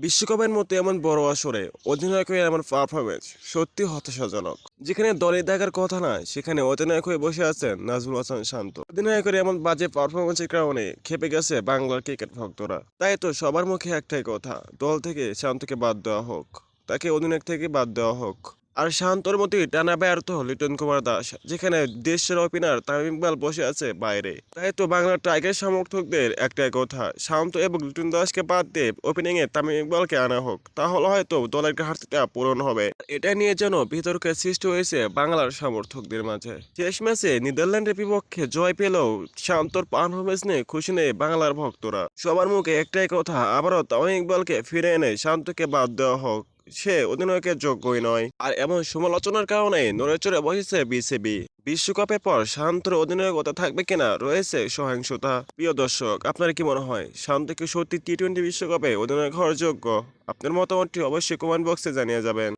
বিশ্বকাপের মতো এমন বড় আসরে অধিনায়কের এমন পারফরমেন্স সত্যি হতাশাজনক। যেখানে দলে দেখার কথা না, সেখানে অধিনায়ক হয়ে বসে আছেন নাজমুল হাসান শান্ত। অধিনায়কের এমন বাজে পারফরমেন্সের কারণে ক্ষেপে গেছে বাংলার ক্রিকেট ভক্তরা। তাই তো সবার মুখে একটাই কথা, দল থেকে শান্তকে বাদ দেওয়া হোক, তাকে অধিনায়ক থেকে বাদ দেওয়া হোক। আর শান্তর মতোই টানা ব্যর্থ লিটন কুমার দাস, যেখানে দেশের ওপেনার তামিম ইকবাল বসে আছে বাইরে। তাই তো বাংলার টাইগার সমর্থকদের একটাই কথা, শান্ত এবং লিটন দাসকে বাদ দিয়ে ওপেনিংয়ে তামিম ইকবালকে আনা হোক, তাহলে হয়তো দলের ঘাটতিটা পূরণ হবে। এটা নিয়ে যেন বিতর্কের সৃষ্টি হয়েছে বাংলার সমর্থকদের মাঝে। শেষ ম্যাচে নেদারল্যান্ডের বিপক্ষে জয় পেলেও শান্তর পারফরমেন্স নিয়ে খুশি নেই বাংলার ভক্তরা। সবার মুখে একটাই কথা, আবারও তামিম ইকবালকে ফিরে এনে শান্তকে বাদ দেওয়া হোক, সে অধিনায়কের যোগ্যই নয়। আর এমন সমালোচনার কারণে নড়েচড়ে বসেছে বিসিবি। বিশ্বকাপের পর শান্তর অধিনায়কতা থাকবে কিনা রয়েছে সহিংসতা। প্রিয় দর্শক, আপনার কি মনে হয় শান্ত কি সত্যি টি-20 বিশ্বকাপে অধিনায়ক হওয়ার যোগ্য? আপনার মতামতটি অবশ্যই কমেন্ট বক্সে জানিয়ে যাবেন।